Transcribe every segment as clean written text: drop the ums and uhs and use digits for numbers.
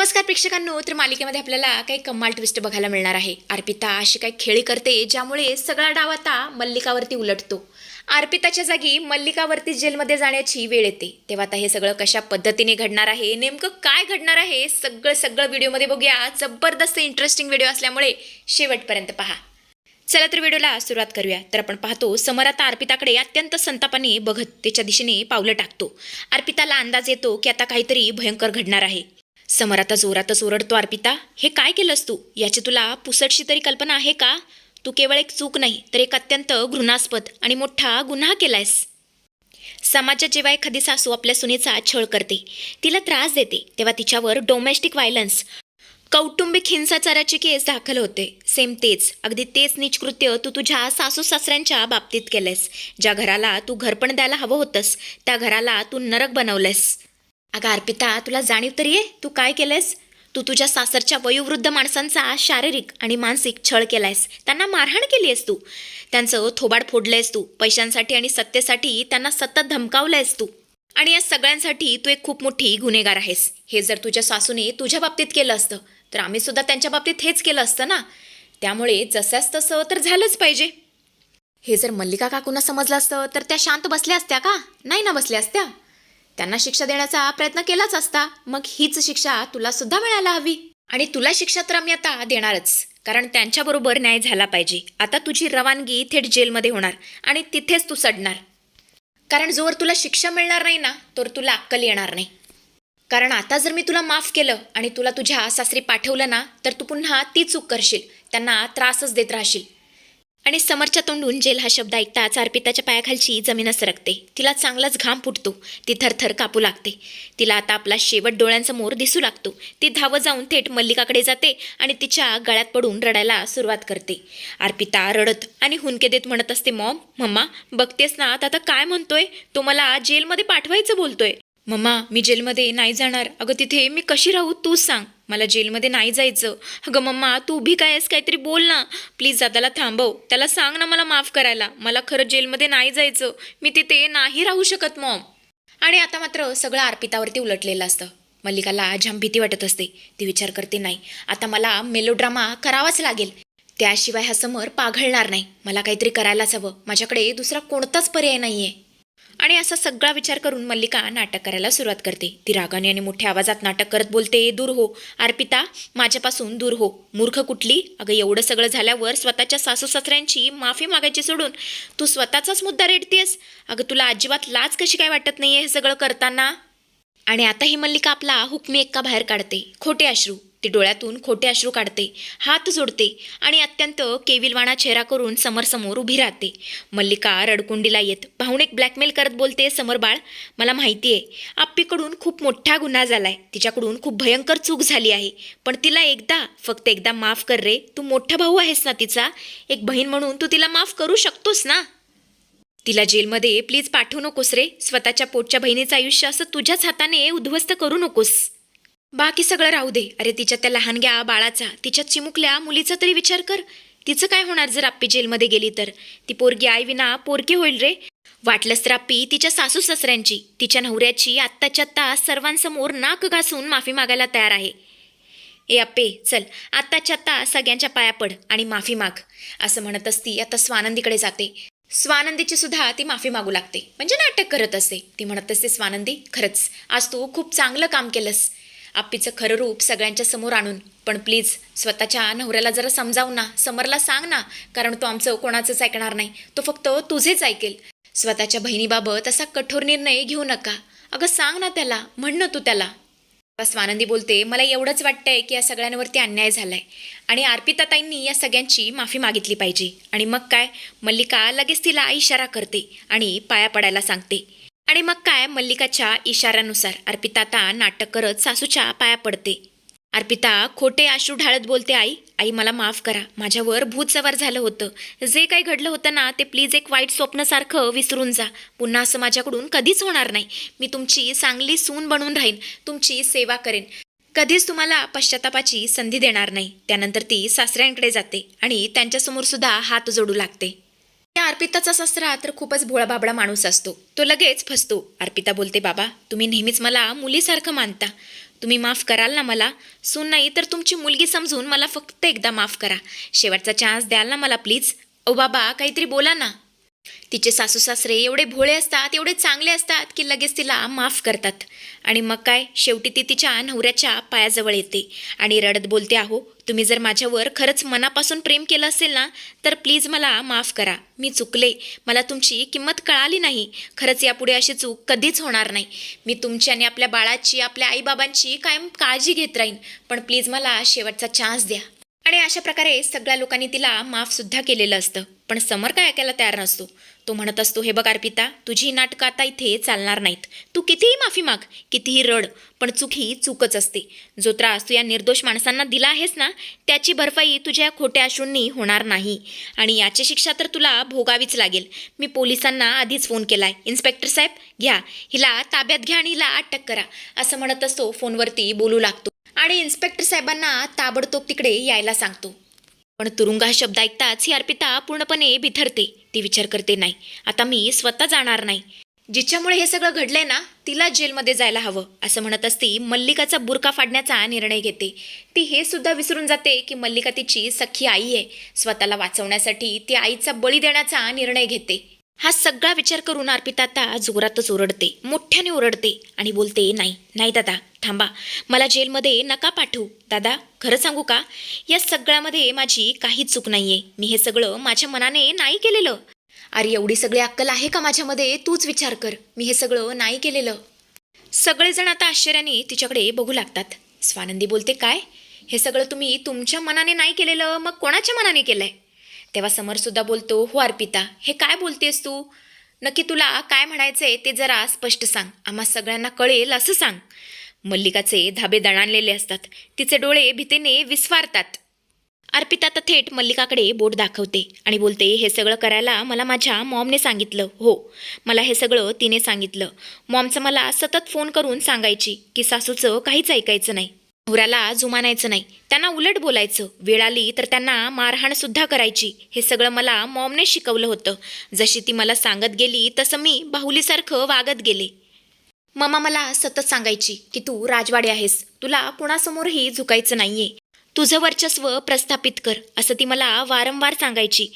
नमस्कार प्रेक्षकांनो, तर मालिकेमध्ये आपल्याला काही कमाल ट्विस्ट बघायला मिळणार आहे. अर्पिता अशी काही खेळी करते ज्यामुळे सगळा डाव आता मल्लिकावरती उलटतो. अर्पिताच्या जागी मल्लिकावरती जेलमध्ये जाण्याची वेळ येते. तेव्हा आता हे सगळं कशा पद्धतीने घडणार आहे, नेमकं काय घडणार आहे, सगळं व्हिडिओमध्ये बघूया. जबरदस्त इंटरेस्टिंग व्हिडिओ असल्यामुळे शेवटपर्यंत पहा. चला तर व्हिडिओला सुरुवात करूया. तर आपण पाहतो समर आता अर्पिताकडे अत्यंत संतापाने बघत त्याच्या दिशेने पावलं टाकतो. अर्पिताला अंदाज येतो की आता काहीतरी भयंकर घडणार आहे. समर आता जोरातच ओरडतो, अर्पिता हे काय केलंस तू? याची तुला पुसटशी तरी कल्पना आहे का? तू केवळ एक चूक नाही तर एक अत्यंत घृणास्पद आणि मोठा गुन्हा केलायस. समाजात जेव्हा एखादी सासू आपल्या सुनेचा छळ करते, तिला त्रास देते, तेव्हा तिच्यावर डोमेस्टिक व्हायलन्स, कौटुंबिक हिंसाचाराची केस दाखल होते. सेम तेच, अगदी तेच नीच कृत्य तू तुझ्या सासू सासऱ्यांच्या बाबतीत केलंयस. ज्या घराला तू घरपण द्यायला हवं होतंस त्या घराला तू नरक बनवलंयस. अगं अर्पिता, तुला जाणीव तरी आहे तू काय केलंयस? तू तुझ्या सासरच्या वयोवृद्ध माणसांचा शारीरिक आणि मानसिक छळ केलायस. त्यांना मारहाण केली आहेस तू. त्यांचं थोबाड फोडलंयस तू. पैशांसाठी आणि सत्तेसाठी त्यांना सतत धमकावलंयस तू. आणि या सगळ्यांसाठी तू एक खूप मोठी गुन्हेगार आहेस. हे जर तुझ्या सासूने तुझ्या बाबतीत केलं असतं तर आम्ही सुद्धा त्यांच्या बाबतीत हेच केलं असतं ना. त्यामुळे जसंच तसं तर झालंच पाहिजे. हे जर मल्लिका काकूंना समजलं असतं तर त्या शांत बसल्या असत्या का? नाही ना बसल्या असत्या. त्यांना शिक्षा देण्याचा प्रयत्न केलाच असता. मग हीच शिक्षा तुला सुद्धा मिळायला हवी. आणि तुला शिक्षा तर आम्ही आता देणारच, कारण त्यांच्याबरोबर न्याय झाला पाहिजे. आता तुझी रवानगी थेट जेलमध्ये होणार आणि तिथेच तू सडणार. कारण जोवर तुला शिक्षा मिळणार नाही ना तर तुला अक्कल येणार नाही. कारण आता जर मी तुला माफ केलं आणि तुला तुझ्या सासरी पाठवलं ना तर तू पुन्हा ती चूक करशील, त्यांना त्रासच देत राहशील. आणि समरच्या तोंडून जेल हा शब्द ऐकताच अर्पिताच्या पायाखालची जमीनच सरकते. तिला चांगलाच घाम फुटतो. ती थरथर कापू लागते. तिला आता आपला शेवट डोळ्यांसमोर दिसू लागतो. ती धावत जाऊन थेट मल्लिकाकडे जाते आणि तिच्या गळ्यात पडून रडायला सुरुवात करते. अर्पिता रडत आणि हुंदके देत म्हणत असते, मॉम, मम्मा, बघतेस ना आता काय म्हणतोय? तो मला जेलमध्ये पाठवायचं बोलतोय. मम्मा, मी जेलमध्ये नाही जाणार. अगं तिथे मी कशी राहू तूच सांग. मला जेलमध्ये नाही जायचं. अगं मम्मा, तू उभी काय आहेस? काहीतरी बोल ना प्लीज. दादाला थांबव, त्याला सांग ना मला माफ करायला. मला खरं जेलमध्ये नाही जायचं. मी तिथे नाही राहू शकत मॉम. आणि आता मात्र सगळं अर्पितावरती उलटलेलं असतं. मल्लिकाला जाम भीती वाटत असते. ती विचार करते, नाही आता मला मेलोड्रामा करावाच लागेल. त्याशिवाय हा समर पाघळणार नाही. मला काहीतरी करायलाच हवं. माझ्याकडे दुसरा कोणताच पर्याय नाही आहे. आणि असा सगळा विचार करून मल्लिका नाटक करायला सुरुवात करते. ती रागाने आणि मोठ्या आवाजात नाटक करत बोलते, दूर हो अर्पिता, माझ्यापासून दूर हो. मूर्ख कुठली? अगं एवढं सगळं झाल्यावर स्वतःच्या सासू सासऱ्यांची माफी मागायची सोडून तू स्वतःचाच मुद्दा रेटतेस. अगं तुला अजिबात लाज कशी काय वाटत नाहीये हे सगळं करताना? आणि आता ही मल्लिका आपला हुकमी एक्का बाहेर काढते. खोटे अश्रू. ती डोळ्यातून खोटे अश्रू काढते, हात जोडते आणि अत्यंत केविलवाणा चेहरा करून समरसमोर उभी राहते. मल्लिका रडकुंडीला येत भावनिक ब्लॅकमेल करत बोलते, समर बाळ, मला माहिती आहे आप्पीकडून खूप मोठा गुन्हा झालाय. तिच्याकडून खूप भयंकर चूक झाली आहे. पण तिला फक्त एकदा माफ कर रे. तू मोठा भाऊ आहेस ना तिचा. एक बहीण म्हणून तू तिला माफ करू शकतोस ना. तिला जेलमध्ये प्लीज पाठवू नकोस रे. स्वतःच्या पोटच्या बहिणीचं आयुष्य असं तुझ्याच हाताने उद्ध्वस्त करू नकोस. बाकी सगळं राहू दे. अरे तिच्या त्या लहानग्या बाळाचा, तिच्या चिमुकल्या मुलीचा तरी विचार कर. तिचं काय होणार जर आप्पी जेलमध्ये गेली तर? ती पोरगी आईविना पोरगी होईल रे. वाटलंच तर आप्पी तिच्या सासू सासऱ्यांची, तिच्या नवऱ्याची आत्ताच्या आत्ता सर्वांसमोर नाक घासून माफी मागायला तयार आहे. ए आप्पे, चल आत्ताच्या आत्ता सगळ्यांच्या पाया पड आणि माफी माग. असं म्हणत असती आता स्वानंदीकडे जाते. स्वानंदीची सुद्धा ती माफी मागू लागते. म्हणजे नाटक करत असते. ती म्हणत असते, स्वानंदी खरंच आज तू खूप चांगलं काम केलंस. आप्पीचं खरं रूप सगळ्यांच्या समोर आणून. पण प्लीज स्वतःच्या नवऱ्याला जरा समजावून ना, समरला सांग ना, कारण तो आमचं कोणाचंच ऐकणार नाही. तो फक्त तुझेच ऐकेल. स्वतःच्या बहिणीबाबत असा कठोर निर्णय घेऊ नका. अगं सांग ना त्याला, म्हण ना तू त्याला. स्वानंदी बोलते, मला एवढंच वाटतंय की या सगळ्यांवरती अन्याय झालाय आणि अर्पिताताईंनी या सगळ्यांची माफी मागितली पाहिजे. आणि मग काय, मल्लिका लगेच तिला इशारा करते आणि पाया पडायला सांगते. आणि मग काय, मल्लिकाच्या इशाऱ्यानुसार अर्पिता आता नाटक करत सासूच्या पाया पडते. अर्पिता खोटे अश्रू ढाळत बोलते, आई मला माफ करा. माझ्यावर भूत सवार झालं होतं. जे काही घडलं होतं ना ते प्लीज एक वाईट स्वप्नासारखं विसरून जा. पुन्हा असं माझ्याकडून कधीच होणार नाही. मी तुमची चांगली सून बनून राहीन, तुमची सेवा करेन. कधीच तुम्हाला पश्चातापाची संधी देणार नाही. त्यानंतर ती सासऱ्यांकडे जाते आणि त्यांच्यासमोर सुद्धा हात जोडू लागते. त्या अर्पिताचा सासरा तर खूपच भोळाबाबडा माणूस असतो. तो लगेच फसतो. अर्पिता बोलते, बाबा तुम्ही नेहमीच मला मुलीसारखं मानता. तुम्ही माफ कराल ना मला? सून नाही तर तुमची मुलगी समजून मला फक्त एकदा माफ करा. शेवटचा चान्स द्याल ना मला प्लीज? ओ बाबा, काहीतरी बोला ना. तिचे सासू सासरे एवढे भोळे असतात, एवढे चांगले असतात की लगेच तिला माफ करतात. आणि मग काय, शेवटी ती तिच्या नवऱ्याच्या पायाजवळ येते आणि रडत बोलते, अहो तुम्ही जर माझ्यावर खरंच मनापासून प्रेम केलं असेल ना तर प्लीज मला माफ करा. मी चुकले, मला तुमची किंमत कळाली नाही. खरंच यापुढे अशी चूक कधीच होणार नाही. मी तुमची आणि आपल्या बाळाची, आपल्या आईबाबांची कायम काळजी घेत राहीन. पण प्लीज मला शेवटचा चान्स द्या. आणि अशा प्रकारे सगळ्या लोकांनी तिला माफसुद्धा केलेलं असतं. पण समर काय ऐकायला तयार नसतो. तो म्हणत असतो, हे बघ अर्पिता, तुझी ही नाटकं आता इथे चालणार नाहीत. तू कितीही माफी माग, कितीही रड, पण चूक ही चूकच असते. जो त्रास तू या निर्दोष माणसांना दिला आहेस ना, त्याची भरपाई तुझ्या खोट्या अश्रूंनी होणार नाही. आणि याची शिक्षा तर तुला भोगावीच लागेल. मी पोलिसांना आधीच फोन केलाय. इन्स्पेक्टर साहेब, घ्या हिला ताब्यात, घ्या आणि हिला अटक करा, असं म्हणत असतो फोनवरती बोलू लागतो. आणि इन्स्पेक्टर साहेबांना ताबडतोब तिकडे यायला सांगतो. पण तुरुंग हा शब्द ऐकताच ही अर्पिता पूर्णपणे बिथरते. ती विचार करते, नाही, आता मी स्वतः जाणार नाही. जिच्यामुळे हे सगळं घडलंय ना, तिला जेलमध्ये जायला हवं, असं म्हणत असती मल्लिकाचा बुरका फाडण्याचा निर्णय घेते. ती हे सुद्धा विसरून जाते की मल्लिका तिची सख्खी आई आहे. स्वतःला वाचवण्यासाठी ती आईचा बळी देण्याचा निर्णय घेते. हा सगळा विचार करून अर्पिता आता जोरातच ओरडते, मोठ्याने ओरडते आणि बोलते, नाही नाही दादा, थांबा, मला जेलमध्ये नका पाठवू. दादा, खरं सांगू का, या सगळ्यामध्ये माझी काहीच चूक नाही आहे. मी हे सगळं माझ्या मनाने नाही केलेलं. अरे एवढी सगळी अक्कल आहे का माझ्यामध्ये? तूच विचार कर, मी हे सगळं नाही केलेलं. सगळेजण आता आश्चर्याने तिच्याकडे बघू लागतात. स्वानंदी बोलते, काय, हे सगळं तुम्ही तुमच्या मनाने नाही केलेलं, मग कोणाच्या मनाने केलंय? तेव्हा समरसुद्धा बोलतो, हो अर्पिता, हे काय बोलतेस तू? नक्की तुला काय म्हणायचंय ते जरा स्पष्ट सांग, आम्हा सगळ्यांना कळेल असं सांग. मल्लिकाचे धाबे दणाणलेले असतात. तिचे डोळे भीतीने विस्फारतात. अर्पिता तर थेट मल्लिकाकडे बोट दाखवते आणि बोलते, हे सगळं करायला मला माझ्या मॉमने सांगितलं. हो, मला हे सगळं तिने सांगितलं. मॉमचं मला सतत फोन करून सांगायची की सासूचं काहीच ऐकायचं नाही, नवऱ्याला जुमानायचं नाही, त्यांना उलट बोलायचं, वेळ आली तर त्यांना मारहाणसुद्धा करायची. हे सगळं मला मॉमने शिकवलं होतं. जशी ती मला सांगत गेली तसं मी बाहुलीसारखं वागत गेले. मम्मा मला सतत सांगायची की तू राजवाडे आहेस, तुला कुणासमोरही झुकायचं नाहीये, तुझं वर्चस्व प्रस्थापित कर, असं ती मला वारंवार सांगायची.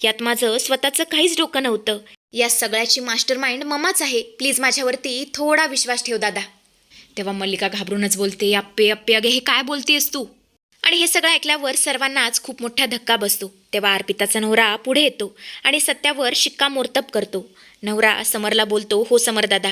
यात माझं स्वतःचं काहीच डोकं नव्हतं. या सगळ्याची मास्टर माइंड मम्माच आहे. प्लीज माझ्यावरती थोडा विश्वास ठेव दादा. तेव्हा मल्लिका घाबरूनच बोलते, अप्पे अप्पे, अगे हे काय बोलतेस तू? आणि हे सगळं ऐकल्यावर सर्वांनाच खूप मोठा धक्का बसतो. तेव्हा अर्पिताचा नवरा पुढे येतो आणि सत्यावर शिक्कामोर्तब करतो. नवरा समरला बोलतो, हो समर दादा,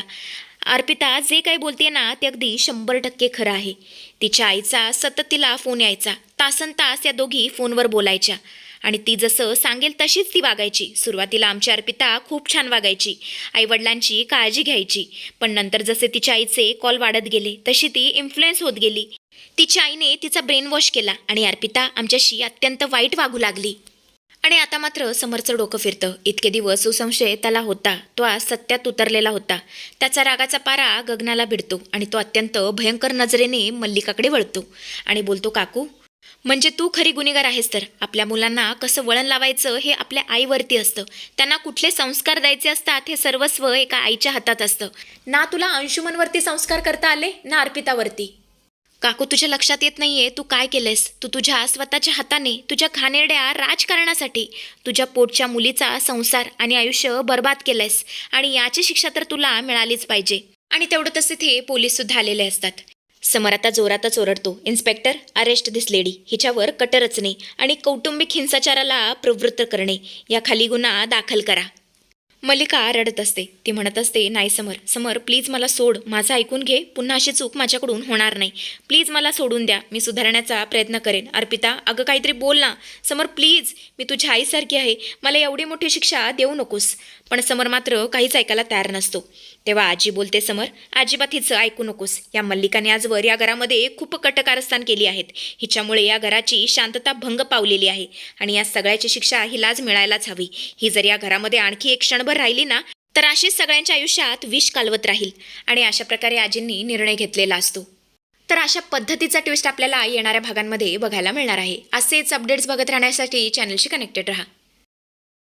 अर्पिता जे काही बोलते ना ते अगदी 100% खरं आहे. तिच्या आईचा सतत तिला फोन यायचा, तासनतास या दोघी फोनवर बोलायच्या आणि ती जसं सांगेल तशीच ती वागायची. सुरुवातीला आमची अर्पिता खूप छान वागायची, आईवडिलांची काळजी घ्यायची. पण नंतर जसे तिच्या आईचे कॉल वाढत गेले तशी ती इन्फ्लुएन्स होत गेली. तिच्या आईने तिचा ब्रेन वॉश केला आणि अर्पिता आमच्याशी अत्यंत वाईट वागू लागली. आणि आता मात्र समरचं डोकं फिरतं. इतके दिवस सुसंशय त्याला होता, तो आज सत्यात उतरलेला होता. त्याचा रागाचा पारा गगनाला भिडतो आणि तो अत्यंत भयंकर नजरेने मल्लिकाकडे वळतो आणि बोलतो, काकू, म्हणजे तू खरी गुन्हेगार आहेस तर आपल्या मुलांना कसं वळण लावायचं हे आपल्या आईवरती असतं. त्यांना कुठले संस्कार द्यायचे असतात हे सर्वस्व एका आईच्या हातात असतं. ना तुला अंशुमनवरती संस्कार करता आले ना अर्पितावरती. काकू, तुझ्या लक्षात येत नाहीये तू काय केलंस. तू तुझ्या स्वतःच्या हाताने, तुझ्या घाणेरड्या राजकारणासाठी तुझ्या पोटच्या मुलीचा संसार आणि आयुष्य बर्बाद केलंयस आणि याची शिक्षा तर तुला मिळालीच पाहिजे. आणि तेवढंच तिथे पोलीससुद्धा आलेले असतात. समर आता जोरातच ओरडतो, इन्स्पेक्टर, अरेस्ट दिस लेडी. हिच्यावर कट रचणे आणि कौटुंबिक हिंसाचाराला प्रवृत्त करणे याखाली गुन्हा दाखल करा. मल्लिका रडत असते. ती म्हणत असते, नाही समर, समर प्लीज मला सोड, माझं ऐकून घे, पुन्हा अशी चूक माझ्याकडून होणार नाही. प्लीज मला सोडून द्या, मी सुधारण्याचा प्रयत्न करेन. अर्पिता, अगं काहीतरी बोल ना. समर प्लीज, मी तुझ्या आईसारखी आहे, मला एवढी मोठी शिक्षा देऊ नकोस. पण समर मात्र काहीच ऐकायला तयार नसतो. तेव्हा आजी बोलते, समर अजिबात हिचं ऐकू नकोस. या मल्लिकाने आजवर या घरामध्ये खूप कटकारस्थान केली आहेत. हिच्यामुळे या घराची शांतता भंग पावलेली आहे आणि या सगळ्याची शिक्षा हिलाच मिळायलाच हवी. ही जर या घरामध्ये आणखी एक क्षणभर राहिली ना तर अशीच सगळ्यांच्या आयुष्यात विष कालवत राहील. आणि अशा प्रकारे आजींनी निर्णय घेतलेला असतो. तर अशा पद्धतीचा ट्विस्ट आपल्याला येणाऱ्या भागांमध्ये बघायला मिळणार आहे. असेच अपडेट्स बघत राहण्यासाठी चॅनलशी कनेक्टेड रहा.